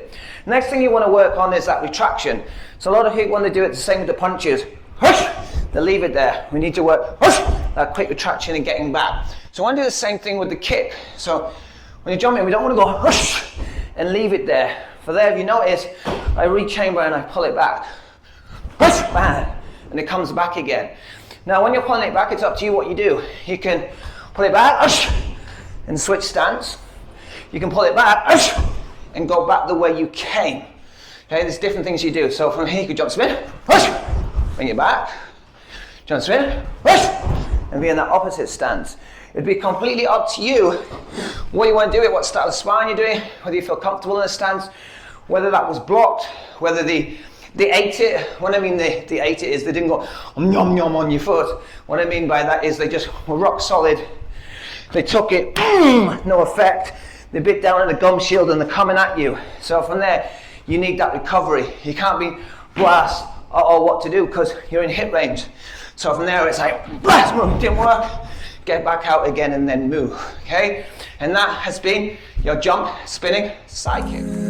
it. Next thing you want to work on is that retraction. So a lot of people, when they do it, the same with the punches, they leave it there. We need to work that quick retraction and getting back. So I want to do the same thing with the kick. So when you're jumping, we don't want to go and leave it there. For there, if you notice, I rechamber and I pull it back. Bang, and it comes back again. Now when you're pulling it back, it's up to you what you do. You can pull it back and switch stance. You can pull it back and go back the way you came. Okay, there's different things you do. So from here you could jump spin, bring it back, jump spin, and be in that opposite stance. It'd be completely up to you what you want to do it, what style of sparring you're doing, whether you feel comfortable in a stance, whether that was blocked, whether they ate it. What I mean they ate it is they didn't go yum yum on your foot. What I mean by that is they just were rock solid. They took it, no effect. They bit down on the gum shield and they're coming at you. So from there, you need that recovery. You can't be blast or what to do because you're in hit range. So from there, it's like blast, didn't work. Get back out again and then move, okay? And that has been your jump, spinning, side kick.